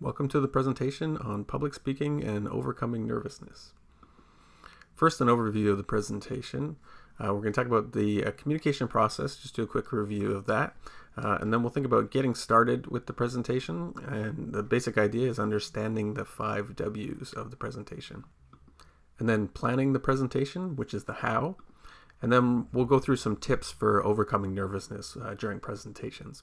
Welcome to the presentation on public speaking and overcoming nervousness. First, an overview of the presentation. We're going to talk about the communication process, just do a quick review of that. And then we'll think about getting started with the presentation. And the basic idea is understanding the 5 W's of the presentation. And then planning the presentation, which is the how. And then we'll go through some tips for overcoming nervousness during presentations.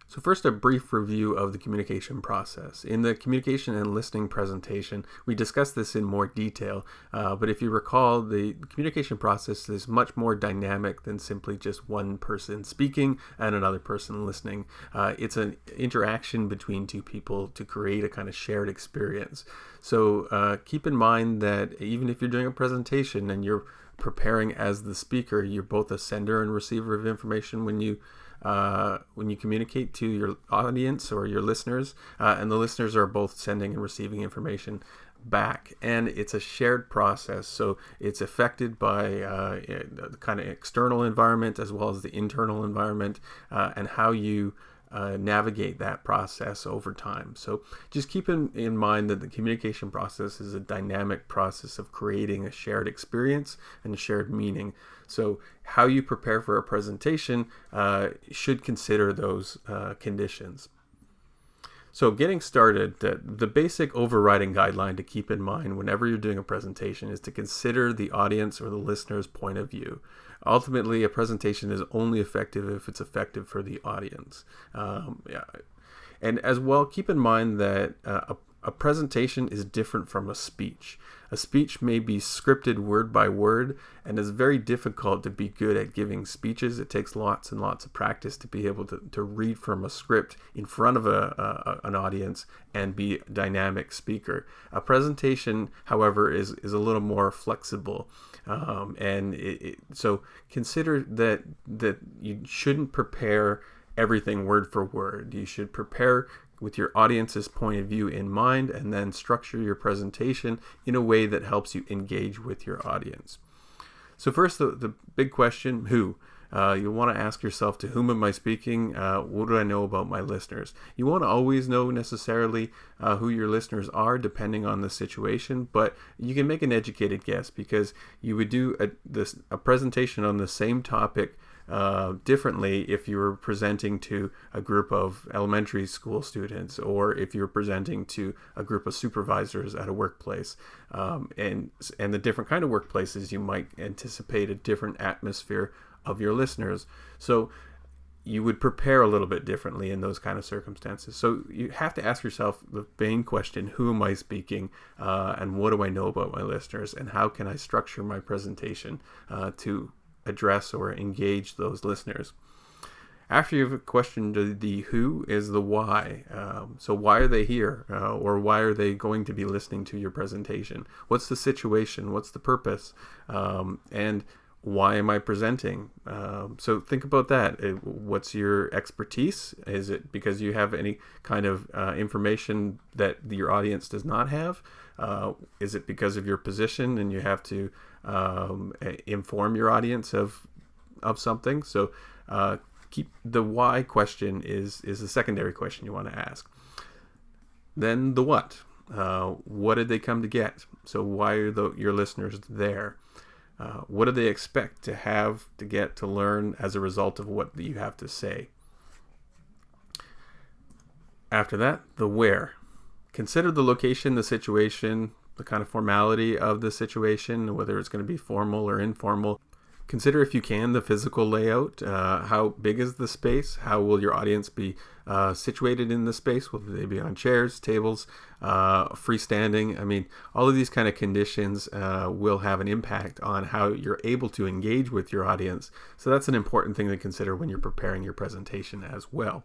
So first, a brief review of the communication process. In the communication and listening presentation, we discussed this in more detail, but if you recall, the communication process is much more dynamic than simply just one person speaking and another person listening. It's an interaction between two people to create a kind of shared experience. So keep in mind that even if you're doing a presentation and you're preparing as the speaker, you're both a sender and receiver of information when you communicate to your audience or your listeners, and the listeners are both sending and receiving information back. And it's a shared process, so it's affected by the kind of external environment as well as the internal environment, and how you navigate that process over time. So just keep in mind that the communication process is a dynamic process of creating a shared experience and a shared meaning. So how you prepare for a presentation should consider those conditions. So getting started, the basic overriding guideline to keep in mind whenever you're doing a presentation is to consider the audience or the listener's point of view. Ultimately, a presentation is only effective if it's effective for the audience. And as well, keep in mind that a presentation is different from a speech. A speech may be scripted word by word, and it's very difficult to be good at giving speeches. It takes lots and lots of practice to be able to read from a script in front of an audience and be a dynamic speaker. A presentation, however, is a little more flexible. So consider that you shouldn't prepare everything word for word. You should prepare with your audience's point of view in mind, and then structure your presentation in a way that helps you engage with your audience. So first, the big question, who? You want to ask yourself, to whom am I speaking? What do I know about my listeners? You won't always know necessarily who your listeners are depending on the situation, but you can make an educated guess, because you would do a presentation on the same topic differently if you were presenting to a group of elementary school students, or if you're presenting to a group of supervisors at a workplace. And the different kind of workplaces, you might anticipate a different atmosphere of your listeners. So you would prepare a little bit differently in those kind of circumstances. So you have to ask yourself the main question: who am I speaking, and what do I know about my listeners, and how can I structure my presentation to address or engage those listeners? After you've questioned the who, is the why. So why are they here, or why are they going to be listening to your presentation? What's the situation? What's the purpose? And why am I presenting? So think about that. What's your expertise? Is it because you have any kind of information that your audience does not have? Is it because of your position and you have to inform your audience of something? So keep the why question is the secondary question you want to ask. Then the what. What did they come to get? So why are your listeners there? What do they expect to have, to get, to learn as a result of what you have to say? After that, the where. Consider the location, the situation, the kind of formality of the situation, whether it's going to be formal or informal. Consider, if you can, the physical layout. How big is the space? How will your audience be situated in the space? Will they be on chairs, tables, freestanding? I mean, all of these kind of conditions will have an impact on how you're able to engage with your audience. So that's an important thing to consider when you're preparing your presentation as well.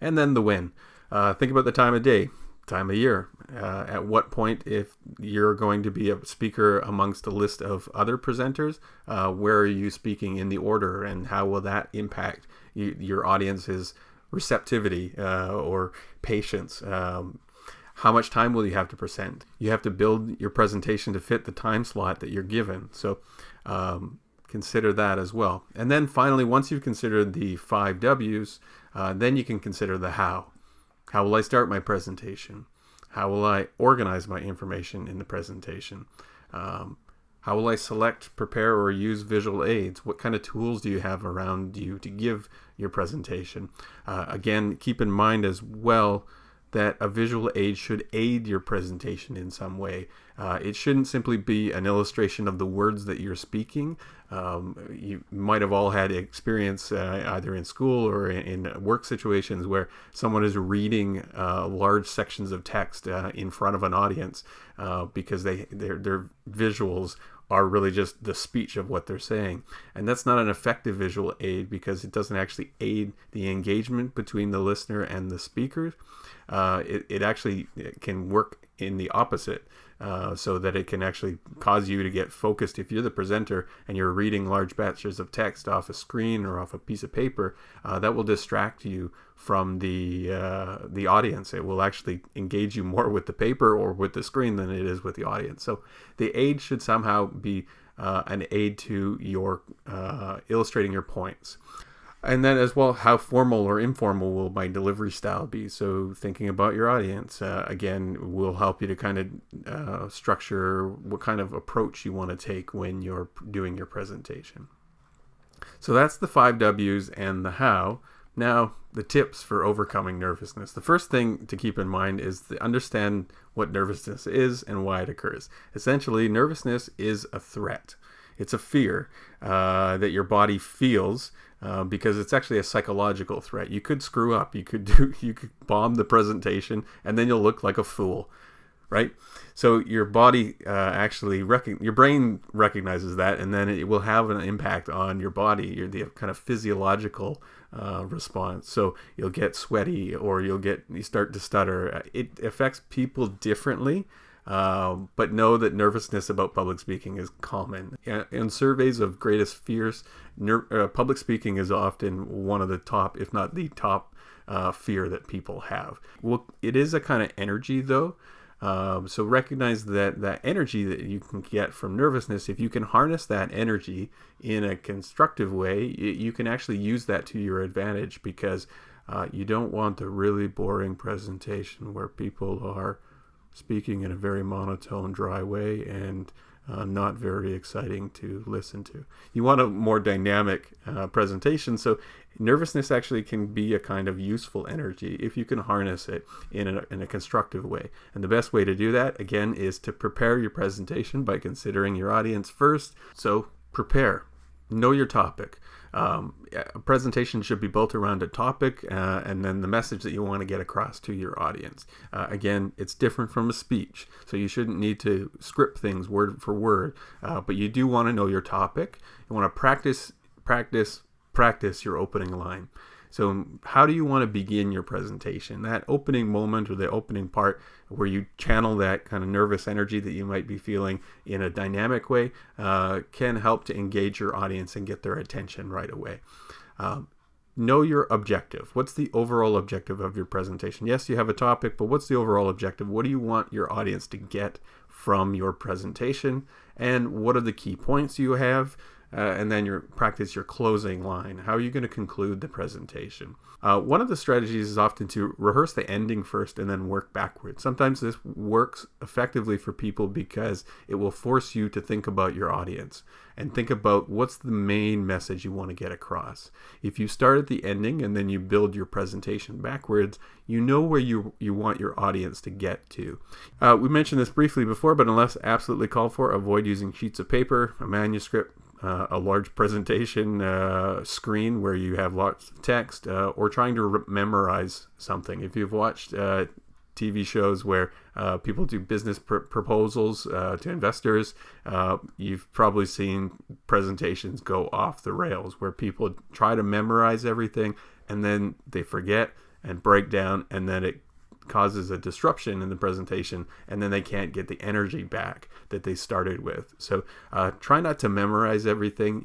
And then the when. Think about the time of day, time of year. At what point, if you're going to be a speaker amongst a list of other presenters, where are you speaking in the order, and how will that impact your audience's receptivity or patience? How much time will you have to present? You have to build your presentation to fit the time slot that you're given. So consider that as well. And then finally, once you've considered the 5 W's, then you can consider the how. How will I start my presentation? How will I organize my information in the presentation? How will I select, prepare, or use visual aids? What kind of tools do you have around you to give your presentation? Again, keep in mind as well that a visual aid should aid your presentation in some way. It shouldn't simply be an illustration of the words that you're speaking. You might have all had experience either in school or in work situations where someone is reading large sections of text in front of an audience because their visuals are really just the speech of what they're saying. And that's not an effective visual aid because it doesn't actually aid the engagement between the listener and the speakers. It actually can work in the opposite, so that it can actually cause you to get focused. If you're the presenter and you're reading large batches of text off a screen or off a piece of paper, that will distract you from the audience. It will actually engage you more with the paper or with the screen than it is with the audience. So the aid should somehow be an aid to your illustrating your points. And then as well, how formal or informal will my delivery style be? So thinking about your audience, again, will help you to kind of structure what kind of approach you want to take when you're doing your presentation. So that's the 5 W's and the how. Now, the tips for overcoming nervousness. The first thing to keep in mind is to understand what nervousness is and why it occurs. Essentially, nervousness is a threat. It's a fear that your body feels because it's actually a psychological threat. You could screw up. You could bomb the presentation, and then you'll look like a fool, right? So your body your brain recognizes that, and then it will have an impact on your body. The kind of physiological response. So you'll get sweaty, or you start to stutter. It affects people differently. But know that nervousness about public speaking is common. In surveys of greatest fears, public speaking is often one of the top, if not the top, fear that people have. Well, it is a kind of energy, though. So recognize that energy that you can get from nervousness, if you can harness that energy in a constructive way, you can actually use that to your advantage, because you don't want the really boring presentation where people are speaking in a very monotone, dry way and not very exciting to listen to. You want a more dynamic presentation. So nervousness actually can be a kind of useful energy if you can harness it in a constructive way. And the best way to do that, again, is to prepare your presentation by considering your audience first. So prepare. Know your topic. A presentation should be built around a topic and then the message that you want to get across to your audience. Again, it's different from a speech, so you shouldn't need to script things word for word, but you do want to know your topic. You want to practice your opening line. So how do you want to begin your presentation? That opening moment, or the opening part where you channel that kind of nervous energy that you might be feeling in a dynamic way, can help to engage your audience and get their attention right away. Know your objective. What's the overall objective of your presentation? Yes, you have a topic, but what's the overall objective? What do you want your audience to get from your presentation? And what are the key points you have? And then practice your closing line. How are you going to conclude the presentation? One of the strategies is often to rehearse the ending first and then work backwards. Sometimes this works effectively for people because it will force you to think about your audience and think about what's the main message you want to get across. If you start at the ending and then you build your presentation backwards, you know where you want your audience to get to. We mentioned this briefly before, but unless absolutely called for, avoid using sheets of paper, a manuscript, a large presentation screen where you have lots of text, or trying to memorize something. If you've watched TV shows where people do business proposals to investors, you've probably seen presentations go off the rails where people try to memorize everything and then they forget and break down, and then it causes a disruption in the presentation, and then they can't get the energy back that they started with. So try not to memorize everything.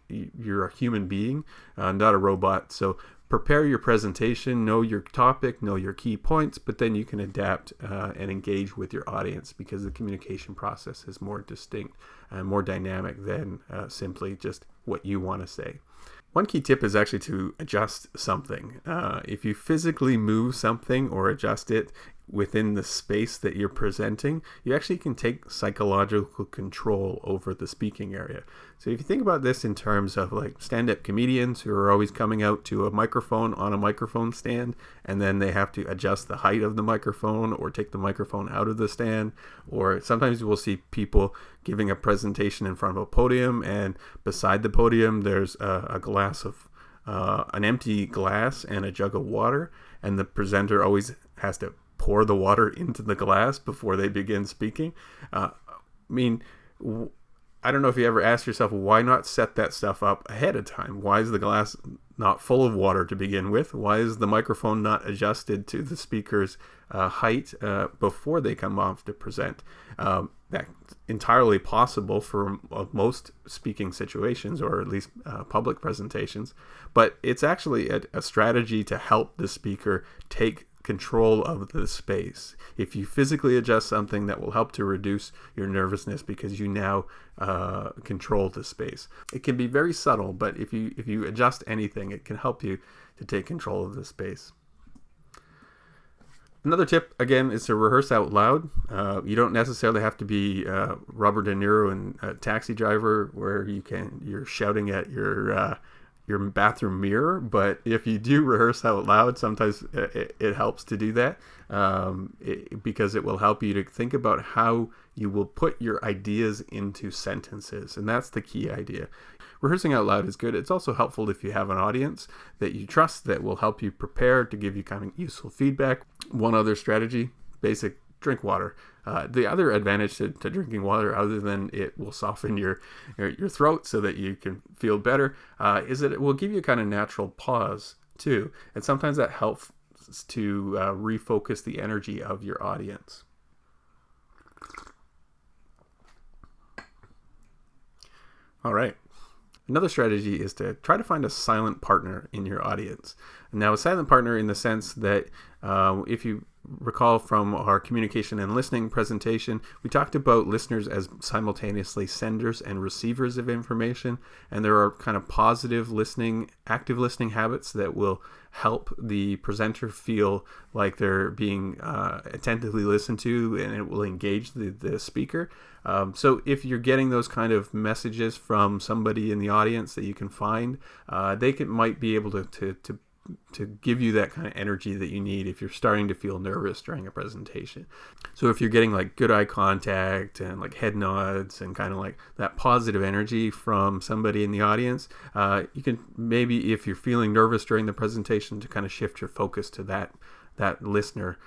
You're a human being, not a robot. So prepare your presentation, know your topic, know your key points, but then you can adapt and engage with your audience, because the communication process is more distinct and more dynamic than simply just what you want to say. One key tip is actually to adjust something. If you physically move something or adjust it within the space that you're presenting, you actually can take psychological control over the speaking area. So if you think about this in terms of like stand-up comedians who are always coming out to a microphone on a microphone stand, and then they have to adjust the height of the microphone or take the microphone out of the stand, or sometimes you will see people giving a presentation in front of a podium, and beside the podium there's a glass of an empty glass and a jug of water, and the presenter always has to pour the water into the glass before they begin speaking. I don't know if you ever asked yourself, why not set that stuff up ahead of time? Why is the glass not full of water to begin with? Why is the microphone not adjusted to the speaker's height before they come off to present? That's entirely possible for most speaking situations, or at least public presentations. But it's actually a strategy to help the speaker take control of the space. If you physically adjust something, that will help to reduce your nervousness because you now control the space. It can be very subtle, but if you adjust anything, it can help you to take control of the space. Another tip, again, is to rehearse out loud. You don't necessarily have to be Robert De Niro in Taxi Driver, where you're shouting at your bathroom mirror, but if you do rehearse out loud, sometimes it helps to do that, because it will help you to think about how you will put your ideas into sentences, and that's the key idea. Rehearsing out loud is good. It's also helpful if you have an audience that you trust that will help you prepare, to give you kind of useful feedback. One other strategy, basic: drink water. The other advantage to drinking water, other than it will soften your throat so that you can feel better, is that it will give you a kind of natural pause too. And sometimes that helps to refocus the energy of your audience. All right. Another strategy is to try to find a silent partner in your audience. Now, a silent partner in the sense that if you recall from our communication and listening presentation, we talked about listeners as simultaneously senders and receivers of information, and there are kind of positive listening, active listening habits that will help the presenter feel like they're being attentively listened to, and it will engage the speaker. So if you're getting those kind of messages from somebody in the audience that you can find, they might be able to give you that kind of energy that you need if you're starting to feel nervous during a presentation. So if you're getting like good eye contact and like head nods and kind of like that positive energy from somebody in the audience, you can maybe, if you're feeling nervous during the presentation, to kind of shift your focus to that listener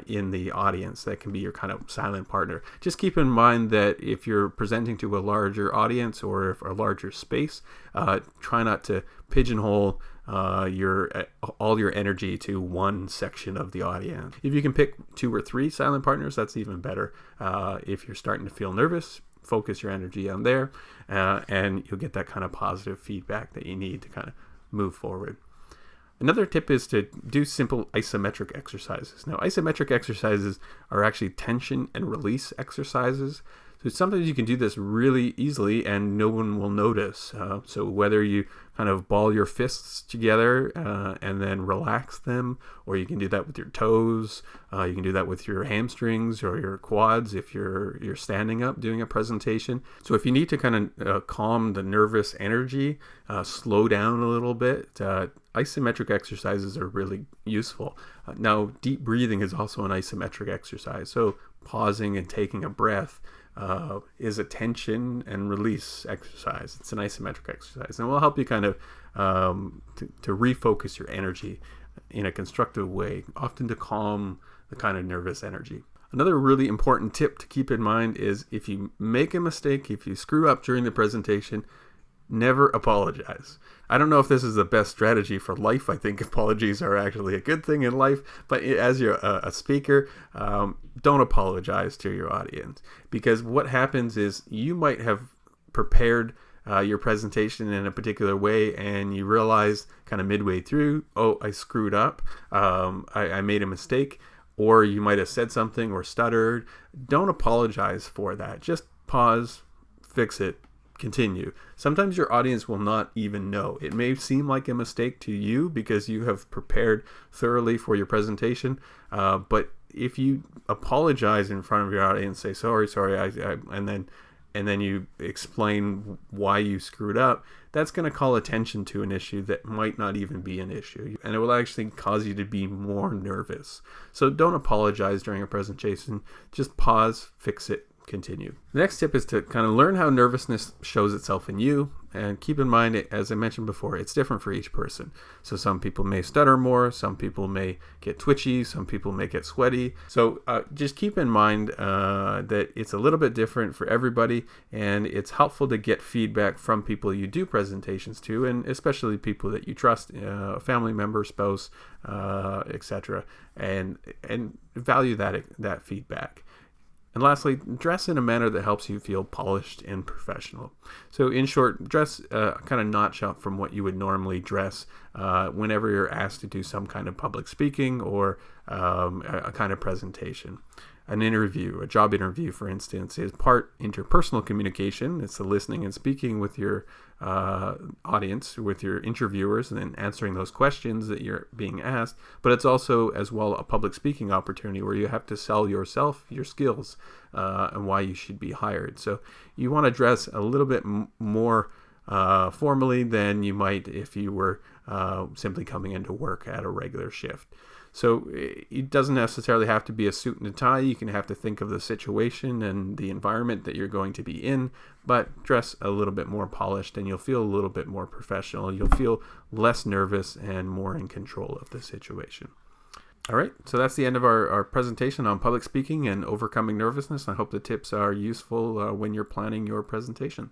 in the audience. That can be your kind of silent partner. Just keep in mind that if you're presenting to a larger audience or if a larger space, try not to pigeonhole all your energy to one section of the audience. If you can pick 2 or 3 silent partners, that's even better. If you're starting to feel nervous, focus your energy on there, and you'll get that kind of positive feedback that you need to kind of move forward. Another tip is to do simple isometric exercises. Now, isometric exercises are actually tension and release exercises. So sometimes you can do this really easily and no one will notice. So whether you kind of ball your fists together and then relax them, or you can do that with your toes, you can do that with your hamstrings or your quads if you're standing up doing a presentation. So if you need to kind of calm the nervous energy, slow down a little bit, isometric exercises are really useful. Now, deep breathing is also an isometric exercise. So pausing and taking a breath is a tension and release exercise. It's an isometric exercise, and will help you kind of to refocus your energy in a constructive way, often to calm the kind of nervous energy. Another really important tip to keep in mind is if you make a mistake, if you screw up during the presentation, never apologize. I don't know if this is the best strategy for life. I think apologies are actually a good thing in life, but as you're a speaker, don't apologize to your audience, because what happens is you might have prepared your presentation in a particular way and you realize kind of midway through, oh, I screwed up, I made a mistake, or you might have said something or stuttered. Don't apologize for that. Just pause, fix it, continue. Sometimes your audience will not even know. It may seem like a mistake to you because you have prepared thoroughly for your presentation, but if you apologize in front of your audience, say sorry, and then you explain why you screwed up, that's going to call attention to an issue that might not even be an issue, and it will actually cause you to be more nervous. So don't apologize during a presentation. Just pause, fix it, continue. The next tip is to kind of learn how nervousness shows itself in you, and keep in mind, as I mentioned before, it's different for each person. So some people may stutter more, some people may get twitchy, some people may get sweaty. So just keep in mind that it's a little bit different for everybody, and it's helpful to get feedback from people you do presentations to, and especially people that you trust, a family member, spouse, etc., and value that feedback. And lastly, dress in a manner that helps you feel polished and professional. So in short, dress kind of notch up from what you would normally dress whenever you're asked to do some kind of public speaking or a kind of presentation. An interview, a job interview, for instance, is part interpersonal communication. It's the listening and speaking with your audience, with your interviewers, and then answering those questions that you're being asked. But it's also, as well, a public speaking opportunity where you have to sell yourself, your skills, and why you should be hired. So you want to dress a little bit more formally than you might if you were simply coming into work at a regular shift. So it doesn't necessarily have to be a suit and a tie. You can have to think of the situation and the environment that you're going to be in, but dress a little bit more polished and you'll feel a little bit more professional. You'll feel less nervous and more in control of the situation. All right, so that's the end of our presentation on public speaking and overcoming nervousness. I hope the tips are useful when you're planning your presentation.